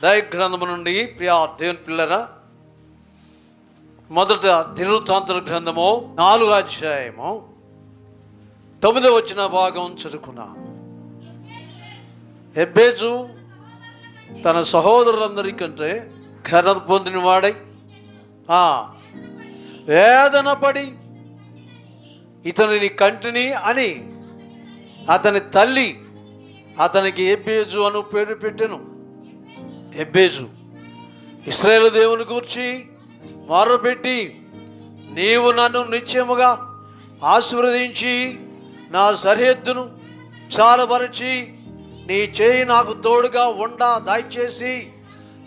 దైవగ్రంథము నుండి ప్రియా దేవుని పిల్లరా, మొదట దినవృత్తాంతుల గ్రంథము 4వ అధ్యాయము 9వ వచన భాగం చదువుకున్నా. ఎబ్బేజు తన సహోదరులందరికంటే ఘనత పొందిన వాడై వేదన పడి ఇతనిని కంటిని అని అతని తల్లి అతనికి ఎబ్బేజు అను పేరు పెట్టెను. ఎబ్బేజు ఇశ్రాయేలు దేవుని గూర్చి మొర్రపెట్టి, నీవు నన్ను నిత్యముగా ఆశీర్వదించి నా సరిహద్దును చాలపరిచి నీ చేయి నాకు తోడుగా దయచేసి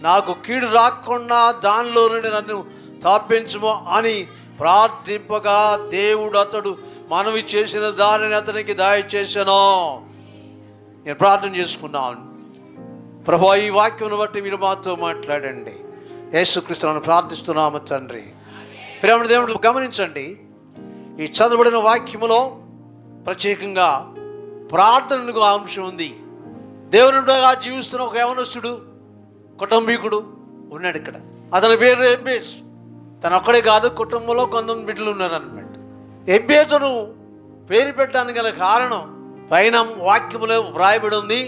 నాకు కీడు రాకుండా దానిలో నుండి నన్ను తప్పించుము అని ప్రార్థింపగా దేవుడు అతడు మనవి చేసిన దానిని అతనికి దయచేసాను. నేను ప్రార్థన చేసుకున్నాను. ప్రభువా, ఈ వాక్యం బట్టి మీరు మాతో మాట్లాడండి. యేసుక్రీస్తును ప్రార్థిస్తున్నాము తండ్రి. ప్రేమ దేవుడు గమనించండి, ఈ చదవబడిన వాక్యములో ప్రత్యేకంగా ప్రార్థనకు అంశం ఉంది. దేవునిగా జీవిస్తున్న ఒక యవనస్తుడు, కుటుంబీకుడు ఉన్నాడు ఇక్కడ. అతని పేరు ఎబ్బేజు. తను ఒక్కడే కాదు, కుటుంబంలో కొంతమంది బిడ్డలు ఉన్నారన్నమాట. ఎబ్బేజును పేరు పెట్టడానికి గల కారణం పైన వాక్యములో వ్రాయబడి ఉంది.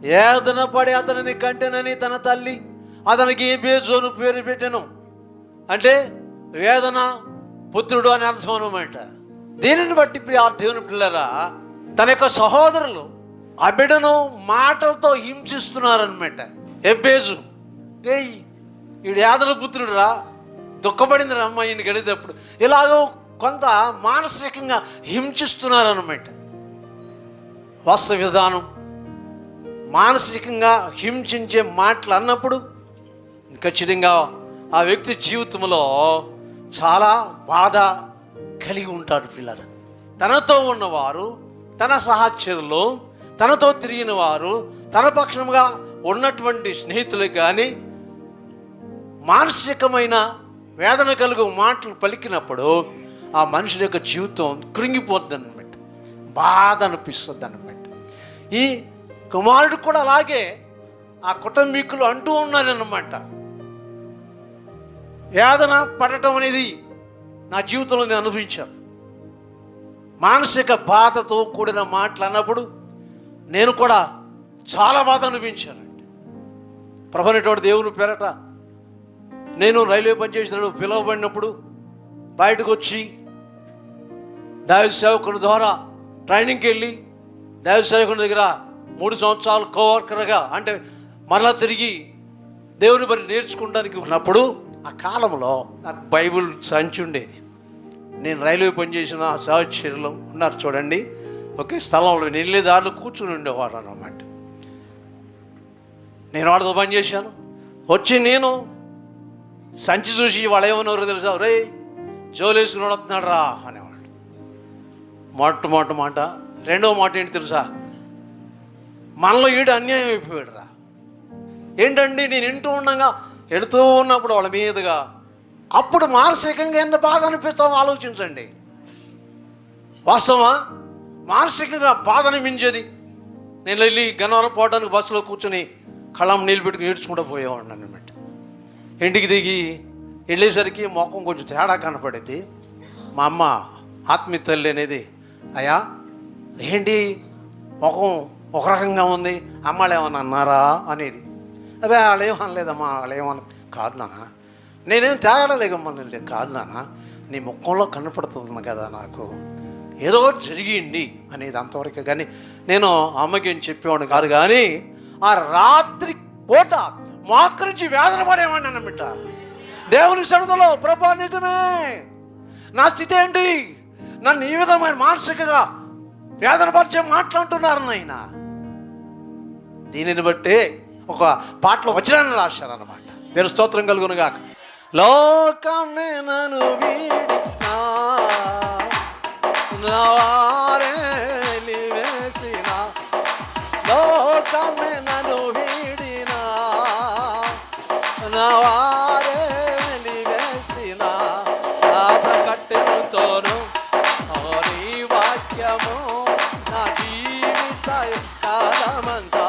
వేదన పడి అతనిని కంటెనని తన తల్లి అతనికి ఎబ్బేజును పేరు పెట్టెను. అంటే వేదన పుత్రుడు అని అర్థం అన్నమాట. దీనిని బట్టి ప్రియ దేవుని పిల్లరా, తన యొక్క సహోదరులు ఆ బిడ్డను మాటలతో హింసిస్తున్నారనమాట. ఎబ్బేజు వీడు యాదన పుత్రుడు రా, దుఃఖపడింది రా అమ్మాయిని గడిదేటప్పుడు, ఇలాగో కొంత మానసికంగా హింసిస్తున్నారన్నమాట. వాస్తవ విధానం మానసికంగా హింసించే మాటలు అన్నప్పుడు ఖచ్చితంగా ఆ వ్యక్తి జీవితంలో చాలా బాధ కలిగి ఉంటాడు. పిల్లలు తనతో ఉన్నవారు, తన సహచరులు, తనతో తిరిగిన వారు, తన పక్షంగా ఉన్నటువంటి స్నేహితులు కానీ మానసికమైన వేదన కలుగు మాటలు పలికినప్పుడు ఆ మనుషుల యొక్క జీవితం కృంగిపోద్ది అన్నమాట, బాధ అనిపిస్తుంది అన్నమాట. ఈ కుమారుడు కూడా అలాగే ఆ కుటుంబీకులు అంటూ ఉన్నారన్నమాట. వేదన పడటం అనేది నా జీవితంలో నేను అనుభవించాను. మానసిక బాధతో కూడిన మాటలు అన్నప్పుడు నేను కూడా చాలా బాధ అనిపించానండి. ప్రభువైనటువంటి దేవుని పేరట నేను రైల్వే పనిచేసినప్పుడు పిలువబడినప్పుడు బయటకు వచ్చి దైవ సేవకుని ద్వారా ట్రైనింగ్కి వెళ్ళి దైవ సేవకుని దగ్గర 3 సంవత్సరాలు కోవర్కర్గా, అంటే మరలా తిరిగి దేవుని పని నేర్చుకోవడానికి ఉన్నప్పుడు ఆ కాలంలో నాకు బైబిల్ సంచి ఉండేది. నేను రైల్వే పనిచేసిన సహచరులు ఉన్నారు చూడండి, ఒకే స్థలంలో వెళ్ళే దారిలో కూర్చుని ఉండేవాడు అన్నమాట. నేను వాడితో పనిచేశాను. వచ్చి నేను సంచి చూసి వాళ్ళు ఏమన్నారో తెలుసా, రే జోలేసుకుని వస్తున్నాడు రా అనేవాడు. మొట్టమొదటి మాట. రెండవ మాట ఏంటి తెలుసా, మనలో ఈడు అన్యాయం అయిపోయాడు రా. ఏంటండి, నేను వింటూ ఉండగా వెళుతూ ఉన్నప్పుడు వాళ్ళ మీదుగా అప్పుడు మానసికంగా ఎంత బాధ అనిపిస్తామో ఆలోచించండి. వాస్తవా, మానసికంగా బాధ అనిపించేది. నేను వెళ్ళి గన్నవరం పోవడానికి బస్సులో కూర్చొని కళ్ళం నీళ్ళు పెట్టుకుని ఏడ్చుకుంటూ పోయేవాడిని అన్నమాట. ఇంటికి దిగి వెళ్ళేసరికి మొఖం కొంచెం తేడా కనపడేది. మా అమ్మ ఆత్మీయ తల్లి అనేది, అయ్యా ఏంటి ముఖం ఒక రకంగా ఉంది, అమ్మాళ్ళు ఏమన్నా అన్నారా అనేది. అదే వాళ్ళు ఏమనలేదమ్మా, వాళ్ళు ఏమన్నా కాదు నాన్న, నేనేం తేగడలేకమ్మా, కాదు నాన్న, నీ ముఖంలో కనపడుతుంది కదా నాకు ఏదో జరిగింది అనేది అంతవరకు. కానీ నేను అమ్మకి ఏం చెప్పేవాడిని కాదు. కానీ ఆ రాత్రి పూట మోకరించి వేదన పడేవాడిని అన్నమాట. దేవుని సన్నిధిలో, ప్రభా నిజమే, నా స్థితి ఏంటి, నన్ను ఈ విధమైన మానసికంగా వేదన పరిచే మాట్లాడుతున్నారు నాయన. దీనిని బట్టే ఒక పాటలో వచనాన్ని రాశారన్నమాట. దేవుని స్తోత్రం కలుగును గాక. లోకమే నన్ను వీడినా నా వారే వెలివేసిన, లోకమే నన్ను వీడినా నా వారే వెలివేసిన, నా ప్రకటనతోను నీ వాక్యము నా జీవిత కాలమంతా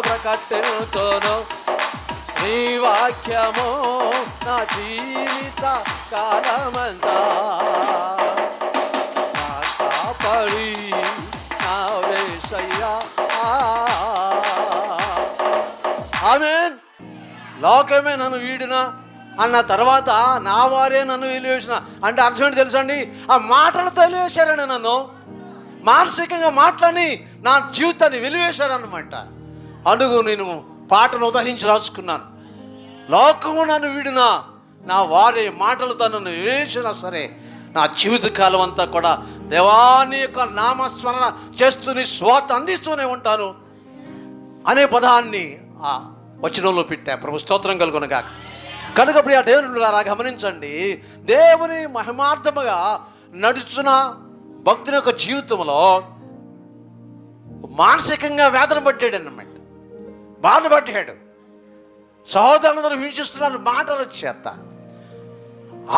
ప్రకట పెట్టెనుతోను నీ వాక్యము నా జీవిత కాలమంతా నా కాపరి నా యేసయ్యా. ఆమేన్. లోకమే నన్ను వీడినా అన్న తర్వాత నా వారే నన్ను వెలివేసిన అంటే అర్థం ఏంటి తెలుసండి? ఆ మాటలతో వెలివేశారని, నన్ను మానసికంగా మాటలని నా జీవితాన్ని వెలివేశారన్నమాట. అందుకు నేను పాటను ఉదహరించి రాసుకున్నాను. లోకము నన్ను వీడినా నా వారి మాటలతో నన్ను వెలివేసినా సరే నా జీవితకాలం అంతా కూడా దేవాని యొక్క నామస్మరణ చేస్తూ నీ స్వాత అందిస్తూనే ఉంటాను అనే పదాన్ని ఆ వచనంలో పెట్టా. ప్రభు స్తోత్రం కలుగునగాక. కనుక ప్రియ దేవునిలారా గమనించండి, దేవుని మహిమార్థముగా నడుచున్న భక్తుని యొక్క జీవితంలో మానసికంగా వేదన పడ్డాడు అన్నమాట, బాధపడ్డాడు. సహోదరులందరూ హింసిస్తున్నారు మాటల చేత.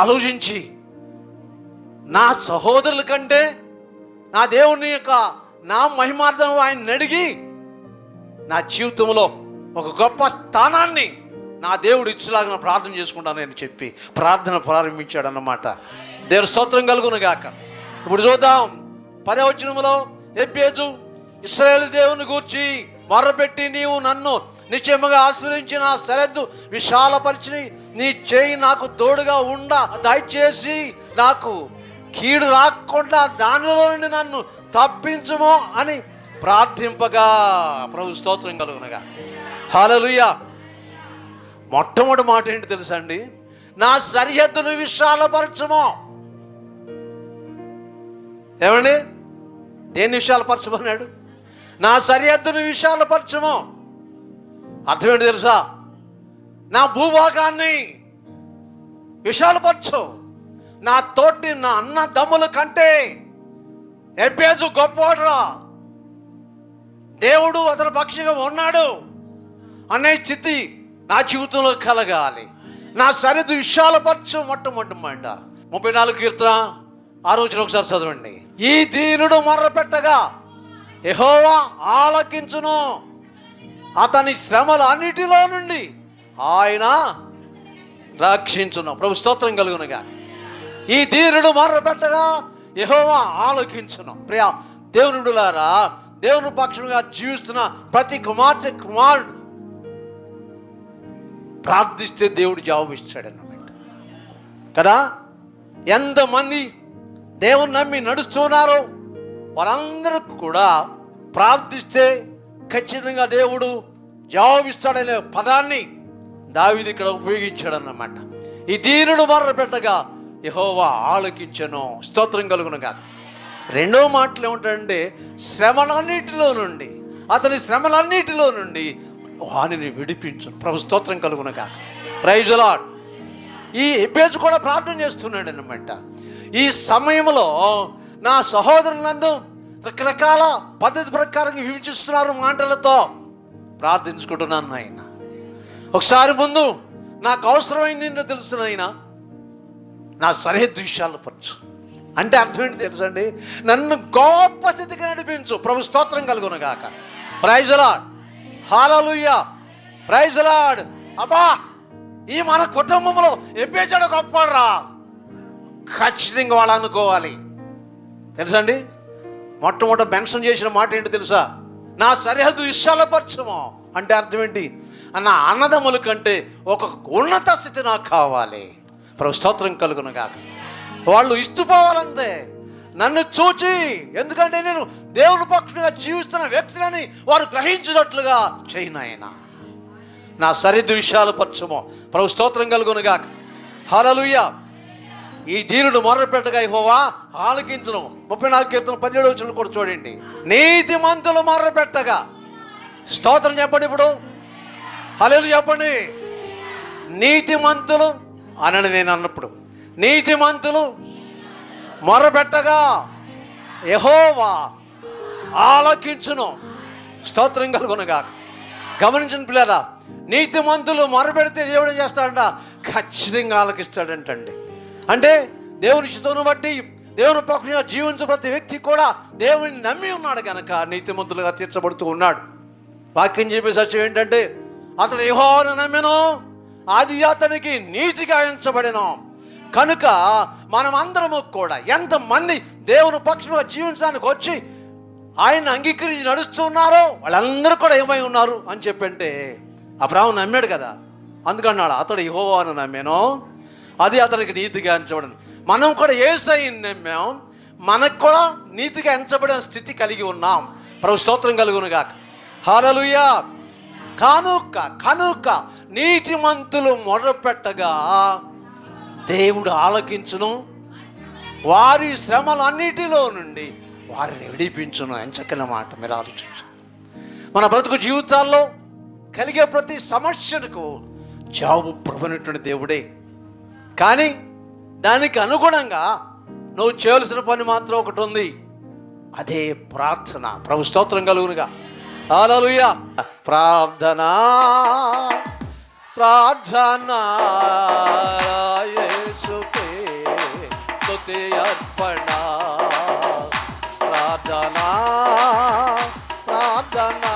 ఆలోచించి నా సహోదరుల కంటే నా దేవుని యొక్క నా మహిమార్థం ఆయన అడిగి నా జీవితంలో ఒక గొప్ప స్థానాన్ని నా దేవుడు ఇచ్చేలాగా ప్రార్థన చేసుకుంటానని చెప్పి ప్రార్థన ప్రారంభించాడు అన్నమాట. దేవుని స్తోత్రం కలుగునుగాక. ఇప్పుడు చూద్దాం 10వ వచనములో ఎబ్బేజు ఇశ్రాయేలు దేవుని గూర్చి మొర్రపెట్టి నీవు నన్ను నిశ్చయముగా ఆశ్రయించి నా సరిహద్దు విశాలపరిచి నీ చేయి నాకు తోడుగా ఉండ దయచేసి నాకు కీడు రాకుండా దానిలో నుండి నన్ను తప్పించుము అని ప్రార్థింపగా. ప్రభు స్తోత్రం కలుగునగా. హల్లెలూయా. మొట్టమొదటి మాట ఏంటి తెలుసా అండి? నా సరిహద్దును విశాలపరచము. ఏమండి? దేన్ని విశాలపరచమన్నాడు? నా సరిహద్దును విశాలపరచము. అర్థం ఏంటి తెలుసా? నా భూభాగాన్ని విశాలపరచు. నా తోటి నా అన్నదమ్ముల కంటే ఎబ్బేజు గొప్పవాడురా, దేవుడు అతని పక్షంగా ఉన్నాడు అనే స్థితి నా జీవితంలో కలగాలి. నా సరిహద్దు విశాలపరచు. మొట్టమొదటి మాట 34 కీర్తన 6వ వచనం ఒకసారి చదవండి. ఈ దీనుడు మొర్రపెట్టగా యెహోవా ఆలకించును, అతని శ్రమల అన్నిటిలో నుండి ఆయన రక్షించును. ప్రభు స్తోత్రం కలుగునుగా. ఈ దీనుడు మొర్రపెట్టగా యెహోవా ఆలకించును. ప్రియ దేవునులారా, దేవుని పక్షంగా జీవిస్తున్న ప్రతి కుమార్తె కుమారుడు ప్రార్థిస్తే దేవుడు జవాబు ఇస్తాడన్నమాట కదా. ఎంతమంది దేవుని నమ్మి నడుస్తున్నారో వారందరూ కూడా ప్రార్థిస్తే ఖచ్చితంగా దేవుడు జవాబిస్తాడనే పదాన్ని దావీదు ఇక్కడ ఉపయోగించాడన్నమాట. ఈ దీనుడు మొర్రపెట్టగా యెహోవా ఆలకించెను. స్తోత్రం కలుగునుగా. రెండవ మాటలు ఏమిటంటే శ్రమలన్నిటిలో నుండి, అతని శ్రమలన్నిటిలో నుండి వానిని విడిపించు. ప్రభు స్తోత్రం కలుగునుగా. Praise the lord. ఈ ఎబ్బేజు కూడా ప్రార్థన చేస్తున్నాడు అన్నమాట. ఈ సమయంలో నా సహోదరులందు రకరకాల పద్ధతి ప్రకారం విభజిస్తున్నారు మాటలతో ప్రార్థించుకుంటున్నాను ఆయన. ఒకసారి ముందు నాకు అవసరమైంది ఏంటో తెలుసు నాయన, నా సరిహద్దు విషయాలు పరచు అంటే అర్థం ఏంటి తెలుసండి? నన్ను గొప్ప స్థితికి నడిపించు. ప్రభు స్తోత్రం కలుగునుగాక. Praise the lord. Hallelujah. Praise the lord. అబ్బా, ఈ మన కుటుంబంలో ఎబ్బేజాడు గొప్పరా ఖచ్చితంగా వాళ్ళు అనుకోవాలి. తెలుసండి, మొట్టమొదటి మెన్షన్ చేసిన మాట ఏంటి తెలుసా? నా సరిహద్దు విశాలపరచము అంటే అర్థం ఏంటి? నా అన్నదమ్ముల కంటే ఒక ఉన్నత స్థితి నాకు కావాలి. ప్రభు స్తోత్రం కలుగునుగాక. వాళ్ళు ఇస్తుపోవాలంతే నన్ను చూచి, ఎందుకంటే నేను దేవుని పక్షంగా జీవిస్తున్న వ్యక్తులని వారు గ్రహించినట్లుగా చేయనాయన. నా సరిహద్దు విశాలపరచము. ప్రభు స్తోత్రం కలుగునుగాక. హల్లెలూయా. ఈ దీనుడు మొర్రపెట్టగా యెహోవా ఆలకించును. 34 కీర్తన 17వ వచనం కూడా చూడండి. నీతిమంతులు మొర్రపెట్టగా. స్తోత్రం చెప్పండి ఇప్పుడు. హల్లెలూయా చెప్పండి. నీతిమంతులు అనని నేను అన్నప్పుడు, నీతిమంతులు మొర్రపెట్టగా యెహోవా ఆలకించును. స్తోత్రం కలుగునుగా. గమనించిన పిల్లరా, నీతిమంతులు మొర్రపెడితే దేవుడు ఏం చేస్తాడంట? ఖచ్చితంగా ఆలకిస్తాడంటండి. అంటే దేవుని చిత్తమును బట్టి దేవుని పక్షంగా జీవించే ప్రతి వ్యక్తి కూడా దేవుని నమ్మి ఉన్నాడు కనుక నీతిమంతులుగా తీర్చబడుతూ ఉన్నాడు. వాక్యం చెప్పే సత్యం ఏంటంటే, అతడు యెహోవాను నమ్మెను, అది అతనికి నీతిగా ఎంచబడెను. కనుక మనమందరము కూడా ఎంతమంది దేవుని పక్షంగా జీవించడానికి వచ్చి ఆయన అంగీకరించి నడుస్తున్నారో వాళ్ళందరూ కూడా ఏమై ఉన్నారు అని చెప్పంటే, అబ్రాహాము నమ్మాడు కదా, అందుకన్నాడు అతడు యెహోవాను నమ్మెను, అది అతనికి నీతిగా ఎంచబడను. మనం కూడా యేసయ్యను నమ్మాం, మనకు కూడా నీతిగా ఎంచబడిన స్థితి కలిగి ఉన్నాం. ప్రభు స్తోత్రం కలుగునుగాక. హల్లెలూయా. కనుక నీతిమంతులు మొదలుపెట్టగా దేవుడు ఆలకించును, వారి శ్రమలన్నిటిలో నుండి వారిని విడిపించును. ఎంచక్కన మాట మీరు ఆలోచించు. మన బ్రతుకు జీవితాల్లో కలిగే ప్రతి సమస్యకు జవాబు ప్రభునటువంటి దేవుడే. కానీ దానికి అనుగుణంగా నువ్వు చేయవలసిన పని మాత్రం ఒకటి ఉంది, అదే ప్రార్థన. ప్రభు స్తోత్రం కలుగునుగా. హల్లెలూయా. ప్రార్థనా ప్రార్థనా యేసుకే స్తుతి అర్పణ. ప్రార్థనా ప్రార్థనా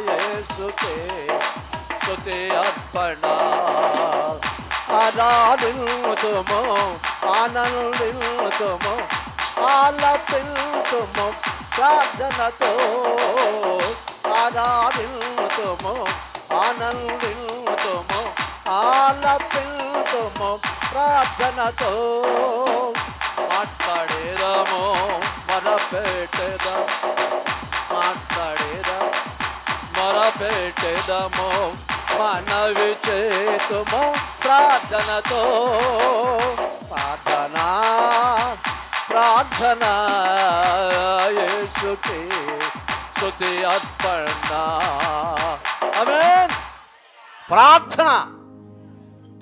యేసుకే స్తుతి అర్పణ. ఆరాధింతుము, ఆనందింతుము, ఆలపింతుము ప్రార్థనతో. ఆరాధింతుము, ఆనందింతుము, ఆలపింతుము ప్రార్థనతో. మాట్లాడేదము, మొరపెట్టెదము, మాట్లాడేదము, మొరపెట్టెదము, మనవి చేతుము ప్రార్థనతో. ప్రార్థనా ప్రార్థనా యేసుకే స్తుతి అర్పణ. ఆమేన్.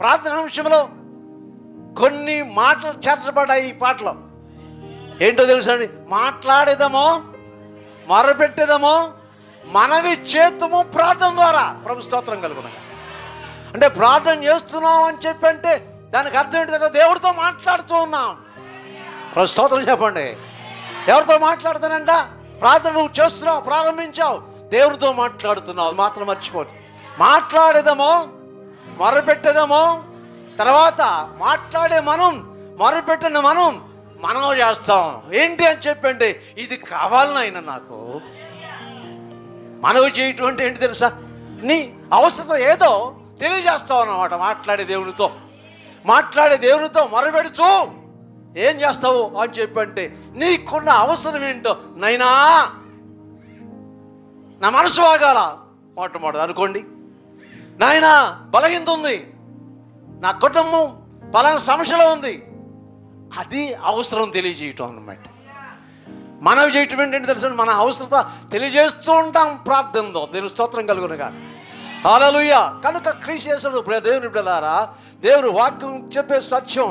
ప్రార్థన విషయంలో కొన్ని మాటలు చేర్చబడ్డాయి ఈ పాటలో. ఏంటో తెలుసండి? మాట్లాడేదమో, మొరపెట్టేదమో, మనవి చేతుము ప్రార్థన ద్వారా. ప్రభు స్తోత్రం కలుగునగా. అంటే ప్రార్థన చేస్తున్నాం అని చెప్పి అంటే దానికి అర్థం ఏంటి కదా? దేవుడితో మాట్లాడుతూ ఉన్నాం. ప్రభు స్తోత్రం చెప్పండి. ఎవరితో మాట్లాడుతానంట? ప్రార్థన నువ్వు చేస్తున్నావు, ప్రారంభించావు, దేవుడితో మాట్లాడుతున్నావు. అది మాత్రం మర్చిపోదు. మాట్లాడేదమో, మొరపెట్టేదమో, తర్వాత మాట్లాడే మనం, మొరపెట్టిన మనం చేస్తాం. ఏంటి అని చెప్పండి, ఇది కావాలనైనా నాకు మనవి చేయటం అంటే ఏంటి తెలుసా? నీ అవసరత ఏదో తెలియజేస్తావు అన్నమాట. మాట్లాడే దేవునితో మొరపెడుచు ఏం చేస్తావు అని చెప్పంటే, నీకున్న అవసరం ఏంటో, నైనా నా మనసు ఆగాల మొట్టమొదటి అనుకోండి. నాయనా బలహీనత ఉంది, నా కుటుంబం పలానా సమస్యలో ఉంది, అది అవసరం తెలియజేయటం అన్నమాట. మనవి చేయటం ఏంటంటే తెలుసు, మన అవసరత తెలియజేస్తూ ఉంటాం ప్రార్థనతో. దేవుని స్తోత్రం కలుగునుగా. హల్లెలూయా. కనుక క్రీస్తు యేసులో దేవుని బిడ్డలారా, దేవుని వాక్యం చెప్పే సత్యం,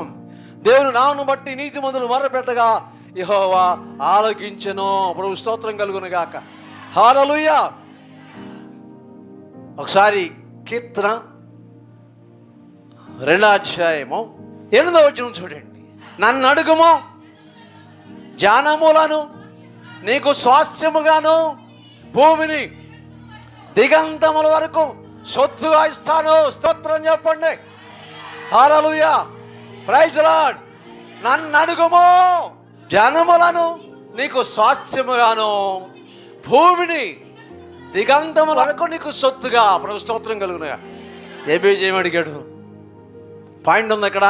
దేవుని నామమును బట్టి నీతిమంతులు మొరపెట్టగా యెహోవా ఆలకించెను. ప్రభు స్తోత్రం కలుగునుగాక. హల్లెలూయా. ఒకసారి కీర్తన 2:8 చూడండి. నన్ను అడుగుము, జ్ఞానములను నీకు స్వాస్థ్యముగాను, భూమిని దిగంతముల వరకు సొత్తుగా ఇస్తాను. స్తోత్రం చెప్పండి. హల్లెలూయా. Praise the lord. నన్ను అడుగుము, జనములను నీకు స్వాస్థ్యముగాను, భూమిని దిగంతముల వరకు నీకు సొత్తుగా. ప్రభు స్తోత్రం కలుగునుగా. ఎబేజు ఏమడిగాడు? పాయింట్ ఉంది అక్కడ.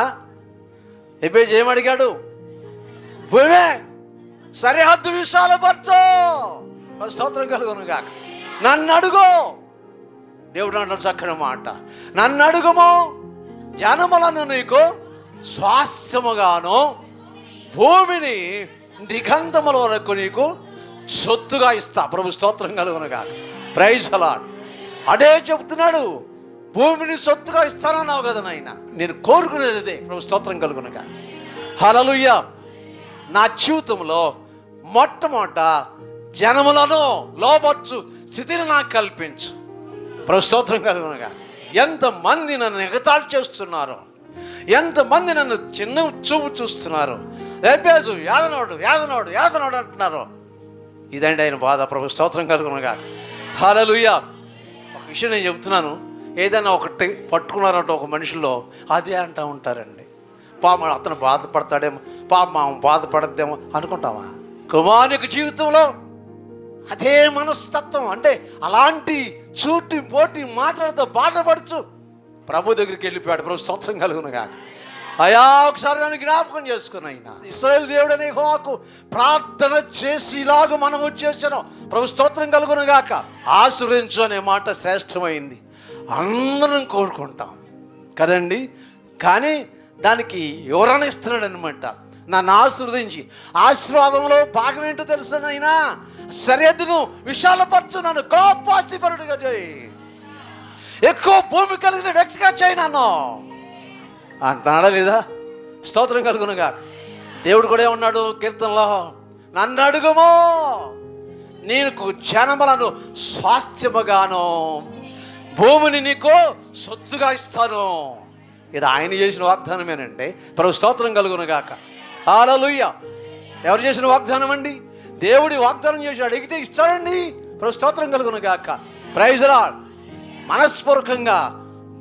ఎబేజు ఏమడిగాడు? భూమే సరిహద్దు విశాలపరచు. స్తోత్రం కలుగునుగా. నన్ను అడుగు. దేవుడు అంటాడు చక్కని మాట, నన్ను అడుగుము, జనములను నీకు స్వాస్థ్యముగాను, భూమిని దిగంతముల వరకు నీకు సొత్తుగా ఇస్తా. ప్రభు స్తోత్రం కలుగునుగా. Praise the lord. అదే చెప్తున్నాడు, భూమిని సొత్తుగా ఇస్తానన్నావు కదా నాయన, నేను కోరుకునేది అదే. ప్రభు స్తోత్రం కలుగునుగా. హల్లెలూయా. నా జీవితంలో మొట్టమొదట జనములను లోపర్చు స్థితిని నాకు కల్పించు. ప్రభు స్తోత్రం కలుగునుగా. ఎంతమంది నన్ను ఎగతాళి చేస్తున్నారు, ఎంతమంది నన్ను చిన్న చూపు చూస్తున్నారు, ఎబేజు యాదనోడు అంటున్నారు. ఇదండి ఆయన బాధ. ప్రభు స్తోత్రం కలుగునుగా. హల్లెలూయా. ఒక విషయం నేను చెప్తున్నాను, ఏదైనా ఒకటి పట్టుకున్నారంటే ఒక మనిషిలో అదే అంటూ ఉంటారండి. పాప అతను బాధపడతాడేమో, పాప ఆమె బాధపడద్దేమో అనుకుంటావా? కుమారుని జీవితంలో అదే మనస్తత్వం, అంటే అలాంటి చూటి పోటీ మాటలతో బాధపడుచు ప్రభు దగ్గరికి వెళ్ళిపోయాడు. ప్రభు స్తోత్రం కలుగునుగా. అయా ఒకసారి నన్ను జ్ఞాపకం చేసుకుని అయినా ఇశ్రాయేలు దేవుడనే యెహోవాకు ప్రార్థన చేసి ఇలాగ మనం వచ్చేసాను. ప్రభు స్తోత్రం కలుగునుగాక. ఆశీర్వదించు అనే మాట శ్రేష్టమైంది, అందరం కోరుకుంటాం కదండి. కానీ దానికి వివరణ ఇస్తున్నాడు అనమాట. నన్ను ఆశీర్వదించి, ఆశీర్వాదంలో భాగం ఏంటో తెలుసునైనా సరిహద్దును విశాలపరచు, నన్ను కోపాస్తిపరుడుగా చేయి, ఎక్కువ భూమి కలిగిన వ్యక్తిగా చేయి నన్ను అంటున్నాడా లేదా? స్తోత్రం కలుగునుగా. దేవుడు కూడా ఏమన్నాడు కీర్తనలో, నన్ను అడుగుమో నీకు జనములను స్వాస్థ్యముగాను భూమిని నీకు సొత్తుగా ఇస్తాను. ఇది ఆయన చేసిన వాగ్దానమేనండి. ప్రభు స్తోత్రం కలుగునుగాక. హల్లెలూయా. ఎవరు చేసిన వాగ్దానం అండి? దేవుడి వాగ్దానం చేసి అడిగితే ఇస్తాడండి. ప్రభు స్తోత్రం కలుగునుగాక. Praise the lord. మనస్పూర్వకంగా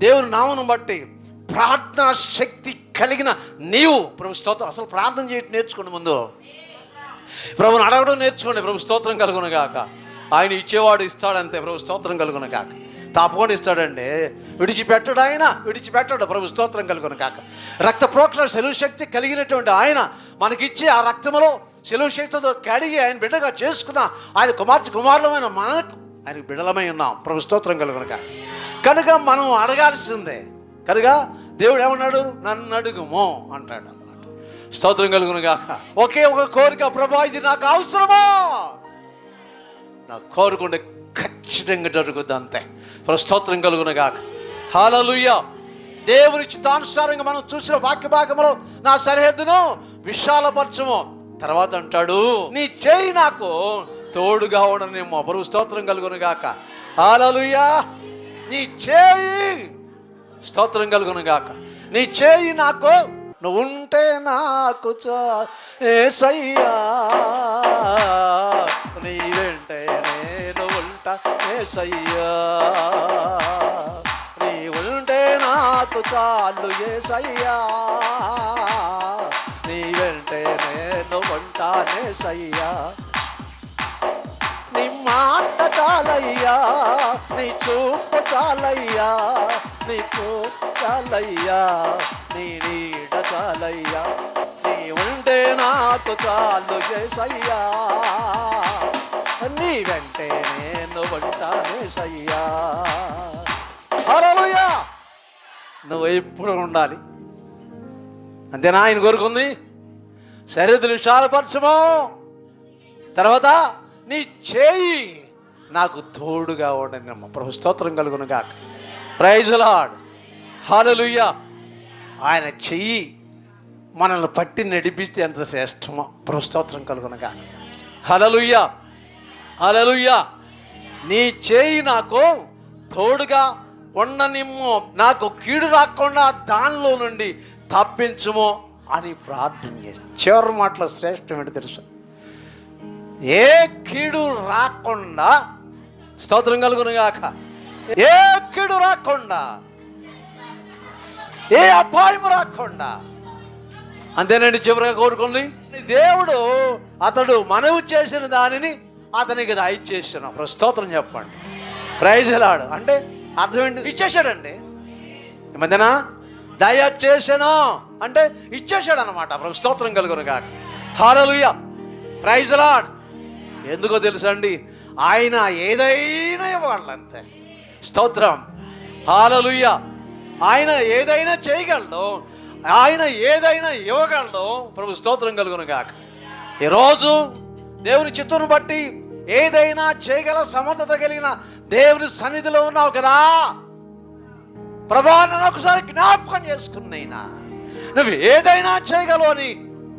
దేవుని నామమును బట్టి ప్రార్థనా శక్తి కలిగిన నీవు ప్రభు స్తోత్రం. అసలు ప్రార్థన చేయటం నేర్చుకోండి, ముందు ప్రభుని అడగడం నేర్చుకోండి. ప్రభు స్తోత్రం కలుగునుగాక. ఆయన ఇచ్చేవాడు ఇస్తాడంతే. ప్రభు స్తోత్రం కలుగునుగాక. తప్పకుండా ఇస్తాడండి, విడిచిపెట్టడు ఆయన, విడిచిపెట్టడు. ప్రభు స్తోత్రం కలుగునుగాక. రక్త ప్రోక్షణ సెలవు శక్తి కలిగినటువంటి ఆయన మనకిచ్చి ఆ రక్తములో సెలవు శక్తితో కడిగి ఆయన బిడ్డగా చేసుకున్న ఆయన కుమారులమైన మనకు ఆయనకు బిడ్డలమై ఉన్నాం. ప్రభు స్తోత్రం కలుగునుగాక. కనుక మనం అడగాల్సిందే. కనుక దేవుడు ఏమన్నాడు? నన్ను అడుగుమో అంటాడు అన్నమాట. స్తోత్రం కలుగునుగాక. ఒకే ఒక కోరిక, ప్రభా ఇది నాకు అవసరమా, నాకు కోరుకుంటే ఖచ్చితంగా జరుగుద్ది అంతే. ప్రభు స్తోత్రం కలుగునుగాక. హల్లెలూయా. దేవుని చిత్తానుసారంగా మనం చూసిన వాక్య భాగంలో నా సరిహద్దును విశాలపరచము. తర్వాత అంటాడు, నీ చేయి నాకు తోడుగా ఉండనేమో. ప్రభు స్తోత్రం కలుగునుగాక. హల్లెలూయా. నీ చేయి, స్తోత్రం కలుగునుగాక. నీ చేయి నాకు, నువ్వు ఉంటే నాకు యేసయ్యా, నీ వెంటే నేను ఉంటా యేసయ్యా, నీ ఉంటే నాకు చాలు యేసయ్యా, నీ వెంటే నేను ఉంటా యేసయ్యా, నీ మాట చాలయ్యా, నీ చూపు చాలయ్యా, నీ చూపు చాలయ్యా, నీ నీడ చాలయ్యా, నీ ఉంటే నాకు చాలు యేసయ్యా, నీ వెంటే నేను ఉంటాను యేసయ్యా. హల్లెలూయా. నువ్వు ఎప్పుడు ఉండాలి అంతేనా? ఆయన కోరుకుంది సరిహద్దులు విశాలపరచము. తర్వాత నీ చేయి నాకు తోడుగా ఉండనమ్మ. ప్రభు స్తోత్రం కలుగునుగాక. Praise the lord. హల్లెలూయా. ఆయన చెయ్యి మనల్ని పట్టి నడిపిస్తే ఎంత శ్రేష్టమో. ప్రభు స్తోత్రం కలుగునుగాక. హల్లెలూయా. హల్లెలూయా. నీ చేయి నాకు తోడుగా ఉండనిమ్ము, నాకు కీడు రాకుండా దానిలో నుండి తప్పించుము అని ప్రార్థన చేసి చివరి మాటలో శ్రేష్టం ఏంటో తెలుసు? ఏ కీడు రాకుండా, స్తోత్రం కలుగునుగాక, ఏ కీడు రాకుండా, ఏ అపాయం రాకుండా, అంతేనండి చివరిగా కోరుకుంది. దేవుడు అతడు మనవి చేసిన దానిని అతనికి దయచేసిన. స్తోత్రం చెప్పండి. Praise the lord. అంటే అర్థం ఏంటి? ఇచ్చేసాడండి. ఈ మధ్యన దయచేసాను అంటే ఇచ్చేసాడు అనమాట. ప్రభు స్తోత్రం కలుగునుగాక. హల్లెలూయా. Praise the lord. ఎందుకో తెలుసా అండి? ఆయన ఏదైనా ఇవ్వగలంతే. స్తోత్రం. హల్లెలూయా. ఆయన ఏదైనా చేయగలడు, ఆయన ఏదైనా ఇవ్వగలడు. ప్రభు స్తోత్రం కలుగునుగాక. ఈరోజు దేవుని చిత్తును బట్టి ఏదైనా చేయగల సమర్థత కలిగిన దేవుని సన్నిధిలో ఉన్నావు కదా. ప్రభా నన్ను ఒకసారి జ్ఞాపకం చేసుకున్నైనా నువ్వు ఏదైనా చేయగలవు అని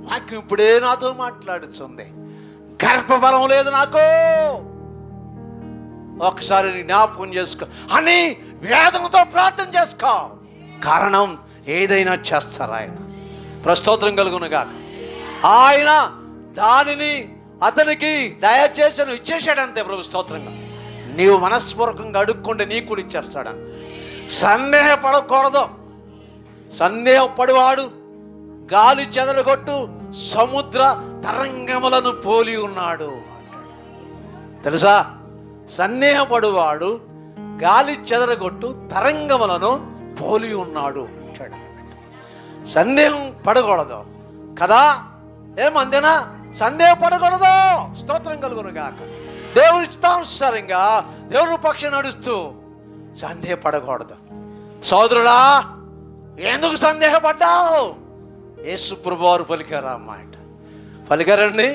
వాక్యం ఇప్పుడే నాతో మాట్లాడుతుంది. గర్భబలం లేదు నాకు, ఒకసారి జ్ఞాపకం చేసుకో అని వేదంతో ప్రార్థన చేసుకో. కారణం ఏదైనా చేస్తారు ఆయన. స్తోత్రం కలుగునుగాక. ఆయన దానిని అతనికి దయచేసి ఇచ్చేసాడంతే. ప్రభు స్తోత్రంగా నీవు మనస్పూర్వకంగా అడుక్కుంటే నీకు కూడా ఇచ్చేస్తాడని. సందేహపడకూడదు. సందేహపడివాడు గాలి చెదరగొట్టు సముద్ర తరంగములను పోలి ఉన్నాడు అంటాడు. తెలుసా? సందేహపడువాడు గాలి చెదరగొట్టు తరంగములను పోలి ఉన్నాడు అంటాడు. సందేహం పడకూడదు కదా. ఏమంతేనా? సందేహపడకూడదు. స్తోత్రం కలుగును గాక. దేవుని ఇష్టానుసారంగా దేవుని పక్షం నడుస్తూ సందేహపడకూడదు. సోదరుడా, ఎందుకు సందేహపడ్డావు? యేసు ప్రభు వారు పలికారు అన్నమాట. పలికారండి.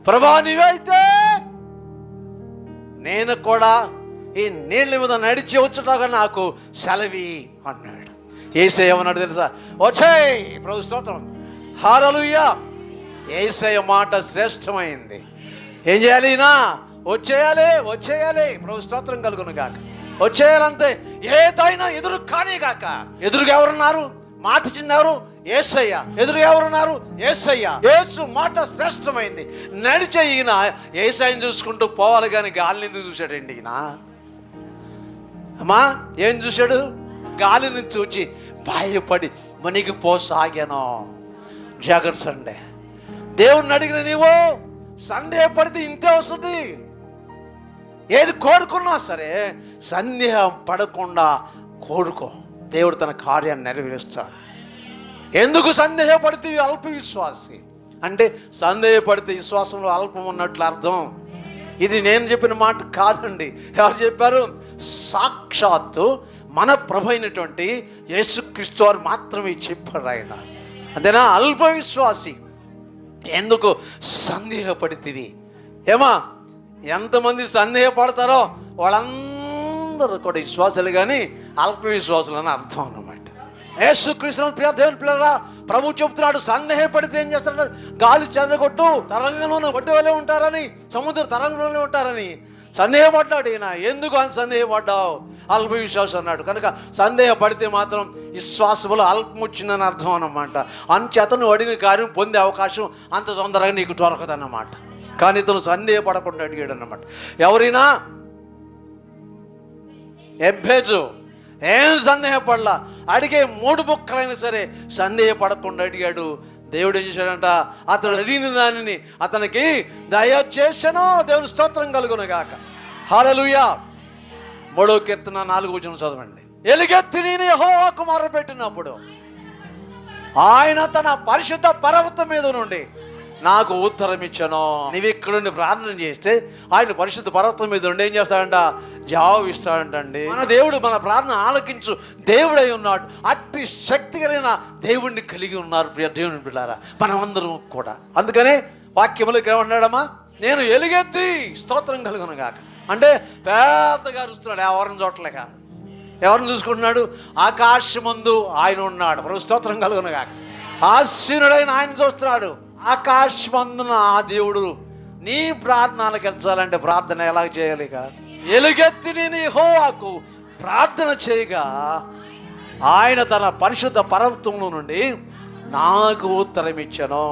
ప్రభా, నీవైతే నేను కూడా ఈ నీళ్ళ మీద నడిచి వచ్చుటాగా నాకు సెలవి అన్నాడు. యేసయ్య ఏమన్నాడు తెలుసా? వచ్చేయ్. ప్రభు స్తోత్రం. హల్లెలూయా. యేసయ్య మాట శ్రేష్టమైంది. ఏం చేయాలి? వచ్చేయాలి. ప్రభు స్తోత్రం కలుగును గాక. వచ్చేయాలంతే. ఏదైనా ఎదురు కానీ గాక. ఎదురుగా ఎవరున్నారు? మాట ఇచ్చింది యేసయ్య. ఎదురుగా ఎవరున్నారు? యేసయ్య. యేసు మాట శ్రేష్టమైంది. నడిచే ఈయన యేసయ్యని చూసుకుంటూ పోవాలి కానీ గాలిని ఎందుకు చూశాడండి ఈయన? అమ్మా, ఏం చూశాడు? గాలిని చూచి భయపడి మునిగిపోసాగాను. జాగ్రత్త అండి. దేవుణ్ణి అడిగిన నీవు సందేహపడితే ఇంతే వస్తుంది. ఏది కోరుకున్నా సరే సందేహం పడకుండా కోరుకో. దేవుడు తన కార్యాన్ని నెరవేరుస్తాడు. ఎందుకు సందేహపడితే అల్ప విశ్వాసి అంటే సందేహపడితే విశ్వాసంలో అల్పం ఉన్నట్లు అర్థం. ఇది నేను చెప్పిన మాట కాదండి. ఎవరు చెప్పారు? సాక్షాత్తు మన ప్రభు అయినటువంటి యేసుక్రీస్తు వారు మాత్రమే చెప్పారు ఆయన. అంతేనా? అల్ప విశ్వాసి. ఎందుకు సందేహపడితివి? ఏమా, ఎంతమంది సందేహపడతారో వాళ్ళందరూ కూడా విశ్వాసాలు కానీ అల్ప విశ్వాసులు అని అర్థం అన్నమాట. యేసుక్రీస్తు ప్రియ దేవుని పిల్లరా, ప్రభు చెప్తున్నాడు సందేహపడితే ఏం చేస్తాడు? గాలి చెదరగొట్టు తరంగంలోనే ఒడ్డు వలె ఉంటారని, సముద్ర తరంగంలోనే ఉంటారని సందేహపడ్డాడు ఈయన. ఎందుకు అని సందేహపడ్డావు? అల్ప విశ్వాసం అన్నాడు. కనుక సందేహపడితే మాత్రం విశ్వాసములో అల్పం వచ్చిందని అర్థం అన్నమాట. అంచేతను అడిగిన కార్యం పొందే అవకాశం అంత తొందరగా నీకు దొరకదన్నమాట. కానీ ఇతను సందేహపడకుండా అడిగాడు అన్నమాట. ఎవరైనా ఎబ్బేజు ఏం సందేహపడలా. అడిగే 3 బుక్కలైనా సరే సందేహపడకుండా అడిగాడు. దేవుడు ఏం చేశాడంట? అతడు అడిగిన దానిని అతనికి దయచేసెను. దేవుని స్తోత్రం కలుగును గాక. హల్లెలూయా. 3వ కీర్తన 4వ వచనం చదవండి. ఎలుగెత్తి నేను యెహోవాకు మొర్రపెట్టినప్పుడు ఆయన తన పరిశుద్ధ పర్వతం మీద నుండి నాకు ఉత్తరం ఇచ్చాను. నీవు ఇక్కడ నుండి ప్రార్థన చేస్తే ఆయన పరిశుద్ధ పర్వతం మీద ఉండి ఏం చేస్తాడంట? జవాబు ఇస్తాడంటండి. మన దేవుడు మన ప్రార్థన ఆలకించు దేవుడై ఉన్నాడు. అట్టి శక్తి కలిగిన దేవుడిని కలిగి ఉన్నారు ప్రియ దేవుని బిడ్డలారా మనమందరం కూడా. అందుకనే వాక్యములు ఏమన్నాడమ్మా? నేను ఎలుగెత్తి స్తోత్రం కలుగును గాక అంటే పెద్దగా అరుస్తున్నాడు. ఎవరిని చూడలేక ఎవరిని చూసుకుంటున్నాడు? ఆకాశమందు ఆయన ఉన్నాడు. ప్రభు స్తోత్రం కలుగును గాక. ఆశీనుడైన ఆయన చూస్తున్నాడు. ఆకాశమందున ఆ దేవుడు నీ ప్రార్థనలకు ఎచ్చాలంటే ప్రార్థన ఎలా చేయాలి? ఎలుగెత్తి నేను యెహోవాకు ప్రార్థన చేయగా ఆయన తన పరిశుద్ధ పర్వతంలో నుండి నాకు ఉత్తరం ఇచ్చాను.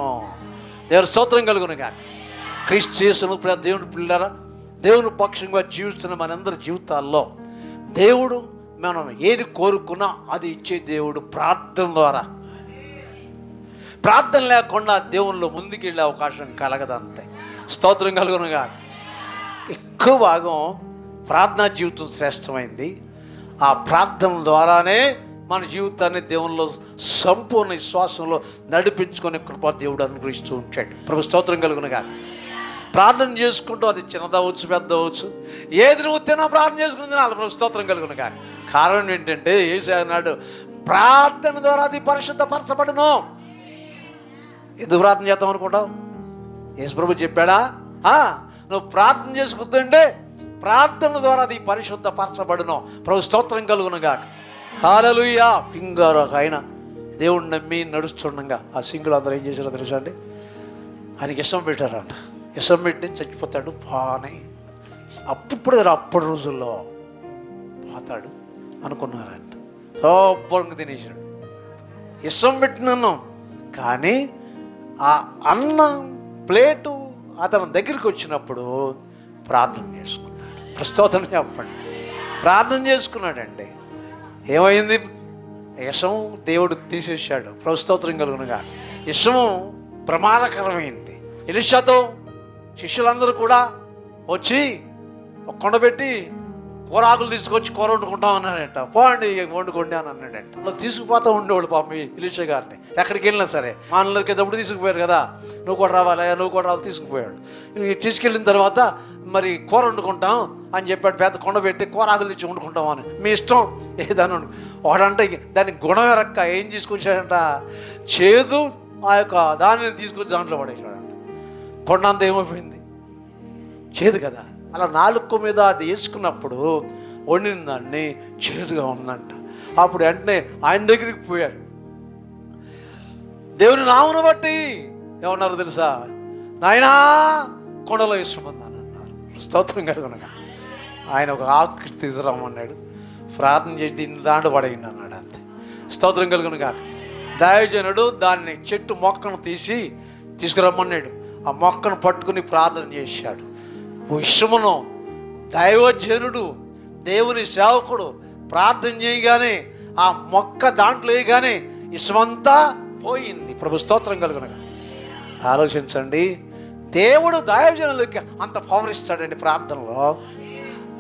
దేవుని స్తోత్రం కలుగునుగా. క్రీస్తు యేసును దేవుని పిల్లరా, దేవుని పక్షంగా జీవిస్తున్న మనందరి జీవితాల్లో దేవుడు మనం ఏది కోరుకున్నా అది ఇచ్చే దేవుడు ప్రార్థన ద్వారా. ప్రార్థన లేకుండా దేవునిలో ముందుకెళ్ళే అవకాశం కలగదంతే. స్తోత్రం కలుగునుగా. ఎక్కువ భాగం ప్రార్థనా జీవితం శ్రేష్టమైంది. ఆ ప్రార్థన ద్వారానే మన జీవితాన్ని దేవునిలో సంపూర్ణ విశ్వాసంలో నడిపించుకునే కృప దేవుడు అనుగ్రహిస్తూ ఉంటాడు. ప్రభు స్తోత్రం కలుగునుగా. ప్రార్థన చేసుకుంటూ అది చిన్నదవచ్చు పెద్దవచ్చు, ఏది నువ్వు ప్రార్థన చేసుకుని తినాలి. ప్రభు స్తోత్రం కలుగునుగా. కారణం ఏంటంటే యేసయ్య అన్నాడు ప్రార్థన ద్వారా అది పరిశుద్ధపరచబడును. ఎందుకు ప్రార్థన చేద్దాం అనుకుంటావు? యేసు ప్రభు చెప్పాడా? నువ్వు ప్రార్థన చేసుకుంటుంటే ప్రార్థన ద్వారా అది పరిశుద్ధపరచబడును. ప్రభు స్తోత్రం కలుగునుగా. హల్లెలూయా. పింగారు ఆయన దేవుడిని నమ్మి నడుస్తుండగా ఆ సింగులు అందరూ ఏం చేశారో తెలుసా అండి? ఆయనకి ఇష్టం పెట్టారంట. ఇష్టం పెట్టి చచ్చిపోతాడు బాగానే. అప్పుడు రోజుల్లో పోతాడు అనుకున్నారంట. శుభ్రంగా తినేసాడు. ఇష్టం పెట్టినాను కానీ ఆ అన్నం ప్లేటు అతని దగ్గరికి వచ్చినప్పుడు ప్రార్థన చేసుకున్నాడు. స్తోత్రం చెప్పండి. ప్రార్థన చేసుకున్నాడండి. ఏమైంది? విషం దేవుడు తీసేసాడు. స్తోత్రం కలుగునుగా. విషము ప్రమాదకరమైంది. ఎలీషాతో శిష్యులందరూ కూడా వచ్చి ఒక కొండబెట్టి కూరాకులు తీసుకొచ్చి కూర వండుకుంటాం అన్నాడంట. పోండి వండుకోండి అని అన్నాడంట. అలా తీసుకుపోతూ ఉండేవాడు పాపం ఎలీషా గారిని. ఎక్కడికి వెళ్ళినా సరే మానవులకి ఎప్పుడు తీసుకుపోయాడు కదా, నువ్వు కూడా రావాలి తీసుకుపోయాడు. తీసుకెళ్ళిన తర్వాత మరి కూర వండుకుంటాం అని చెప్పాడు. పెద్ద కొండ పెట్టి కూరాకులు తెచ్చి వండుకుంటాం అని. మీ ఇష్టం ఏదన్నా. వాడంటే దాని గుణం రక్క ఏం తీసుకొచ్చాడంట, చేదు ఆ యొక్క దానిని తీసుకొచ్చి దాంట్లో పడేసాడంట. కొండ అంతా ఏమైపోయింది, చేదు కదా. అలా నాలుక మీద అది వేసుకున్నప్పుడు వండిన దాన్ని చేదుగా ఉందంట. అప్పుడు వెంటనే ఆయన దగ్గరికి పోయారు. దేవుని నామను బట్టి ఏమన్నారు తెలుసా? నాయనా కొండలో వేసుకున్నాను అన్నారు. స్తోత్రం కలుగునగా. ఆయన ఒక ఆకు తీసుకురామన్నాడు. ప్రార్థన చేసి దీన్ని దాంట్లో పడేయండి అన్నాడు. అంతే. స్తోత్రం కలుగునగా. దైవజనుడు దాన్ని చెట్టు మొక్కను తీసుకురమ్మన్నాడు. ఆ మొక్కను పట్టుకుని ప్రార్థన చేశాడు. విషమును దైవజనుడు దేవుని సేవకుడు ప్రార్థన చేయగానే ఆ మొక్క దాంట్లో వేయగానే విషమంతా పోయింది. ప్రభు స్తోత్రం కలుగునగా. ఆలోచించండి, దేవుడు దైవజనులకి అంత పవర్ ఇస్తాడండి ప్రార్థనలో.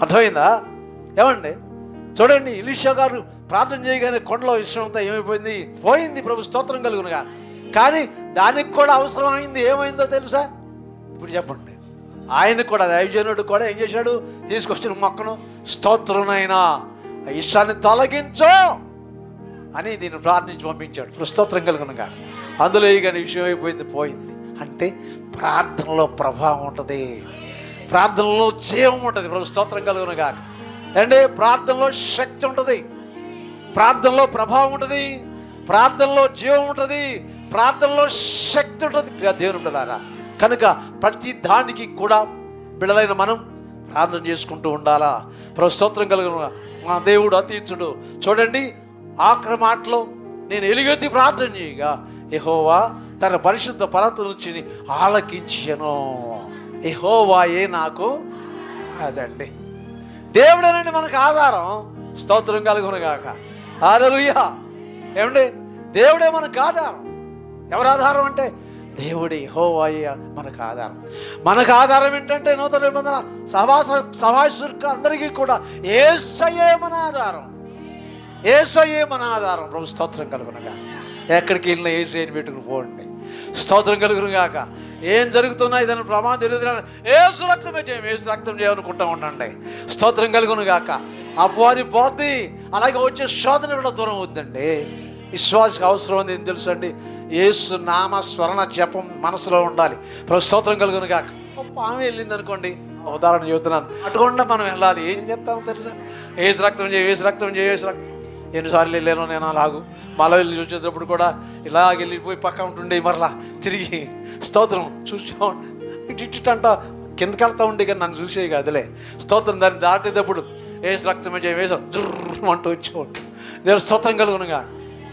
అర్థమైందా? ఏమండి చూడండి, ఎలీషా గారు ప్రార్థన చేయగానే కొండలో విషమంతా ఏమైపోయింది, పోయింది. ప్రభు స్తోత్రం కలుగునగా. కానీ దానికి కూడా అవసరమైంది. ఏమైందో తెలుసా? ఇప్పుడు చెప్పండి. ఆయన కూడా దైవజనుడు కూడా ఏం చేశాడు? తీసుకొచ్చిన మొక్కను స్తోత్రనైనా ఇష్టాన్ని తొలగించు అని దీన్ని ప్రార్థించి పంపించాడు. స్తోత్రం కలుగునగా. అందులో కానీ విషయం అయిపోయింది, పోయింది. అంటే ప్రార్థనలో ప్రభావం ఉంటుంది, ప్రార్థనలో జీవం ఉంటుంది. ప్రభు స్తోత్రం కలుగునగా. అంటే ప్రార్థనలో శక్తి ఉంటుంది, ప్రార్థనలో ప్రభావం ఉంటుంది, ప్రార్థనలో జీవం ఉంటుంది, ప్రార్థనలో శక్తి ఉంటుంది. దేవుని బిడ్డలారా, కనుక ప్రతి దానికి కూడా బిడ్డలైన మనం ప్రార్థన చేసుకుంటూ ఉండాలా. ప్రభు స్తోత్రం కలుగునగా. మా దేవుడు అతీతుడు. చూడండి, ఆఖరి మాటలో నేను ఎలుగెత్తి ప్రార్థన చేయగా యెహోవా తన పరిశుద్ధ పర్వతం నుంచి ఆలకించెను. యెహోవాయే నాకు అదండి. దేవుడేనండి మనకు ఆధారం. స్తోత్రం కలుగునగాక. హల్లెలూయా. ఏమండి, దేవుడే మనకు ఆధారం. ఎవరు ఆధారం అంటే దేవుడే, యెహోవాయే మనకు ఆధారం. మనకు ఆధారం ఏంటంటే నూతన నిబంధన సహవాసులకు అందరికీ కూడా యేసయ్యే మన ఆధారం, యేసయ్యే మన ఆధారం. ప్రభు స్తోత్రం కలుగునగా. ఎక్కడికి వెళ్ళినా యేసయ్యని పెట్టుకుని పోండి. స్తోత్రం కలుగునుగాక. ఏం జరుగుతున్నా ఇదని ప్రమాదం తెలియదు. యేసు రక్తమే చేయం, యేసు రక్తం చేయనుకుంటా ఉండండి. స్తోత్రం కలుగునుగాక. అపవాది పోద్ది, అలాగే వచ్చే శోధన కూడా దూరం అవుతుందండి. విశ్వాసకు అవసరం ఉంది. ఏం తెలుసు అండి? యేసు నామ స్మరణ జపం మనసులో ఉండాలి. ప్రభు స్తోత్రం కలుగునుగాక. ఆమె వెళ్ళింది అనుకోండి, ఉదాహరణ చెబుతున్నాను, అటుకుండా మనం వెళ్ళాలి. ఏం చెప్తామో తెలుసా? యేసు రక్తం చేయి, యేసు రక్తం చేయి, యేసు రక్తం. ఎన్నిసార్లు వెళ్ళాను నేను అలాగూ. మళ్ళీ వెళ్ళి చూసేటప్పుడు కూడా ఇలా వెళ్ళిపోయి పక్క ఉంటుండే, మరలా తిరిగి స్తోత్రం చూసా ఇటు అంట కిందకి వెళ్తా ఉండే, కానీ నన్ను చూసేది కాదులే. స్తోత్రం దాన్ని దాటేటప్పుడు యేసు రక్తమే చేయి, వేసాం జుర్రు అంటూ వచ్చేవాడు. దేవుడు స్తోత్రం కలుగునుగా.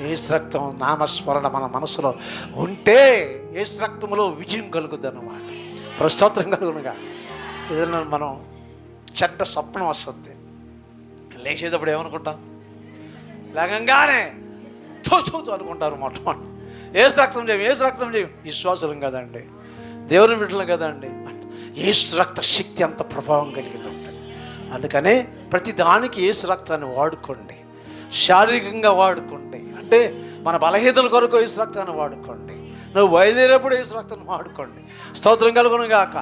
యేసు రక్తం నామస్మరణ మన మనసులో ఉంటే యేసు రక్తంలో విజయం కలుగుద్ది అన్నమాట. స్తోత్రం కలుగునుగా. ఏదైనా మనం చెడ్డ స్వప్నం వస్తుంది, లేచేటప్పుడు ఏమనుకుంటాం? లేకంగానే తోచూతూ అనుకుంటారు. మొట్టమొదటి యేసు రక్తం చేయం, యేసు రక్తం చేయం. విశ్వాసులం కదండి, దేవుని బిడ్డలం కదండి. యేసు రక్త శక్తి అంత ప్రభావం కలిగి ఉంటుంది. అందుకనే ప్రతి దానికి యేసు రక్తాన్ని వాడుకోండి, శారీరకంగా వాడుకోండి. అంటే మన బలహీనతల కొరకు యేసు రక్తాన్ని వాడుకోండి. నువ్వు బయలుదేరేప్పుడు యేసు రక్తాన్ని వాడుకోండి. స్తోత్రం కలుగునుగాక.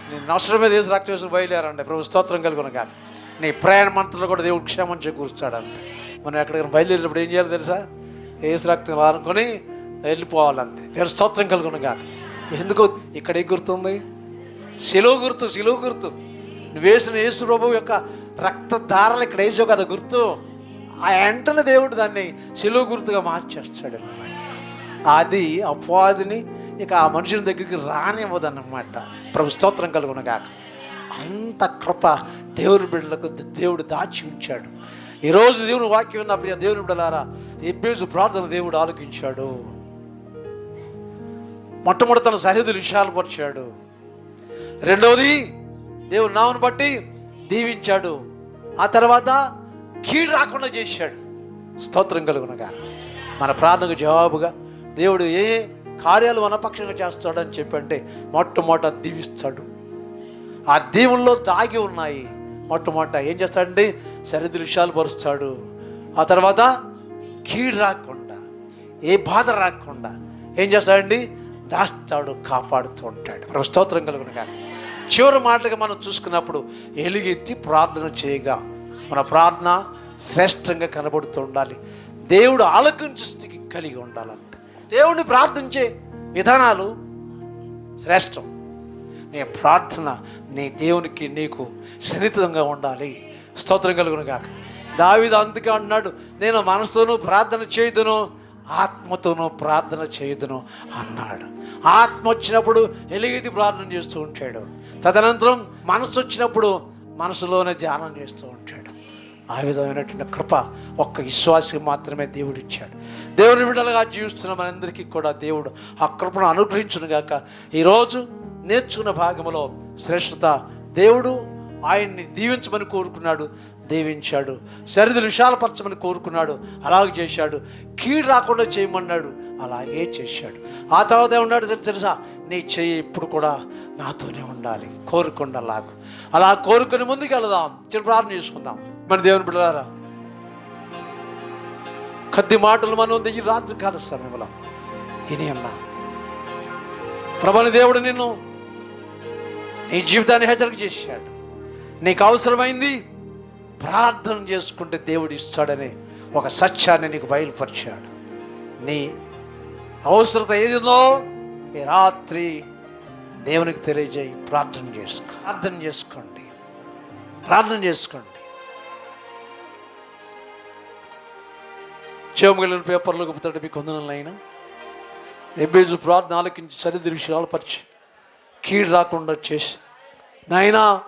నేను అవసరం మీద యేసు రక్తం వేసి బయలుదేరండి. ప్రభు స్తోత్రం కలుగునుగాక. నీ ప్రయాణ మంత్రులు కూడా దేవుడు క్షేమం చేకూరుస్తాడంతే. మనం ఎక్కడికైనా బయలుదేరినప్పుడు ఏం చేయాలి తెలుసా? యేసు రక్తం అనుకొని వెళ్ళిపోవాలంతే. దేవుడు స్తోత్రం కలుగునుగాక. ఎందుకు ఇక్కడ ఏ గుర్తుంది? శిలువ గుర్తు, శిలువ గుర్తు. నువ్వు వేసిన యేసు ప్రభువు యొక్క రక్తధారలు ఇక్కడ వేసో కదా గుర్తు. ఆ వెంటనే దేవుడు దాన్ని శిలువ గుర్తుగా మార్చేస్తాడు అన్నమాట. అది అపవాదిని ఇక ఆ మనుషుల దగ్గరికి రానివ్వదన్నమాట. ప్రభు స్తోత్రం కలుగునుగాక. అంత కృప దేవుని బిడ్డలకు దేవుడు దాచి ఉంచాడు. ఈరోజు దేవుని వాక్యం ఉన్న ప్రియ దేవుని బిడ్డలారా, ఎబ్బేసు ప్రార్థన దేవుడు ఆలోకించాడు. మొట్టమొదటి తన సరిహద్దులు విశాలపరిచాడు. రెండవది దేవుని నామను బట్టి దీవించాడు. ఆ తర్వాత కీడు రాకుండా చేశాడు. స్తోత్రం కలుగునగా. మన ప్రార్థనకు జవాబుగా దేవుడు ఏ కార్యాలు మనపక్షంగా చేస్తాడని చెప్పంటే మొట్టమొదట దీవిస్తాడు. ఆ దీవుల్లో దాగి ఉన్నాయి. మొట్టమొదట ఏం చేస్తాడండి? సరిహద్దు విషయాలు పరుస్తాడు. ఆ తర్వాత కీడు రాకుండా, ఏ బాధ రాకుండా ఏం చేస్తాడండి? దాస్తాడు, కాపాడుతూ ఉంటాడు. మన స్తోత్రం కలుగునగా. చివరి మాటగా మనం చూసుకున్నప్పుడు ఎలుగెత్తి ప్రార్థన చేయగా మన ప్రార్థన శ్రేష్టంగా కనబడుతూ ఉండాలి. దేవుడు ఆలకించే స్థితి కలిగి ఉండాలంతే. దేవుడిని ప్రార్థించే విధానాలు శ్రేష్టం. నీ ప్రార్థన నీ దేవునికి నీకు సన్నిహితంగా ఉండాలి. స్తోత్రం కలుగును గాక. దావీదు అందుకే అన్నాడు, నేను మనసుతోనూ ప్రార్థన చేయుదును, ఆత్మతోనూ ప్రార్థన చేయుదును అన్నాడు. ఆత్మ వచ్చినప్పుడు ఎలుగెత్తి ప్రార్థన చేస్తూ ఉంటాడు. తదనంతరం మనసు వచ్చినప్పుడు మనసులోనే ధ్యానం చేస్తూ ఉంటాడు. ఆ విధమైనటువంటి కృప ఒక్క విశ్వాసికి మాత్రమే దేవుడు ఇచ్చాడు. దేవుని బిడ్డలుగా జీవిస్తున్న మనందరికీ కూడా దేవుడు ఆ కృపను అనుగ్రహించును గాక. ఈరోజు నేర్చుకున్న భాగంలో శ్రేష్టత దేవుడు ఆయన్ని దీవించమని కోరుకున్నాడు, దీవించాడు. సరిహద్దులు విశాలపరచమని కోరుకున్నాడు, అలాగే చేశాడు. కీడు రాకుండా చేయమన్నాడు, అలాగే చేశాడు. ఆ తర్వాత ఏమన్నాడు తెలుసా? నీ చెయ్యి ఇప్పుడు కూడా నాతోనే ఉండాలి, కోరుకుండలాగు. అలా కోరుకుని ముందుకు వెళదాం. చిన్న ప్రార్థన చేసుకుందాం. మన దేవుని బిడ్డలారా, కొద్ది మాటలు మనం ఈ రాత్రి కాల సమయంలో ఇది అన్నా, ప్రభుని దేవుడు నిన్ను నీ జీవితాన్ని హెచ్చరిక చేశాడు. నీకు అవసరమైంది ప్రార్థన చేసుకుంటే దేవుడు ఇస్తాడనే ఒక సత్యాన్ని నీకు బయలుపరిచాడు. నీ అవసరత ఏదిందో ఈ రాత్రి దేవునికి తెలియజేయి. ప్రార్థన చేసుకోండి. చేమగలిగిన పేపర్లకు పుట్టడం మీకు వందనాలైనా. ఎబ్బేజు ప్రార్థన ఆలకించి సరిహద్దు విషయాలు పరిచి కీడు రాకుండా చేసి నాయనా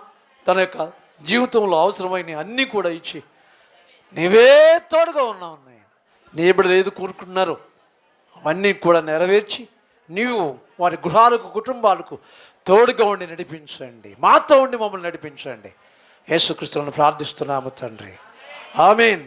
తన యొక్క జీవితంలో అవసరమైన అన్నీ కూడా ఇచ్చి నీవే తోడుగా ఉన్నావు. నీ బిడ్డలు ఏది కోరుకుంటున్నారో అవన్నీ కూడా నెరవేర్చి నీవు వారి గృహాలకు, కుటుంబాలకు తోడుగా ఉండి నడిపించండి. మాతో ఉండి మమ్మల్ని నడిపించండి. యేసుక్రీస్తును ప్రార్థిస్తున్నాము తండ్రి. ఆమేన్.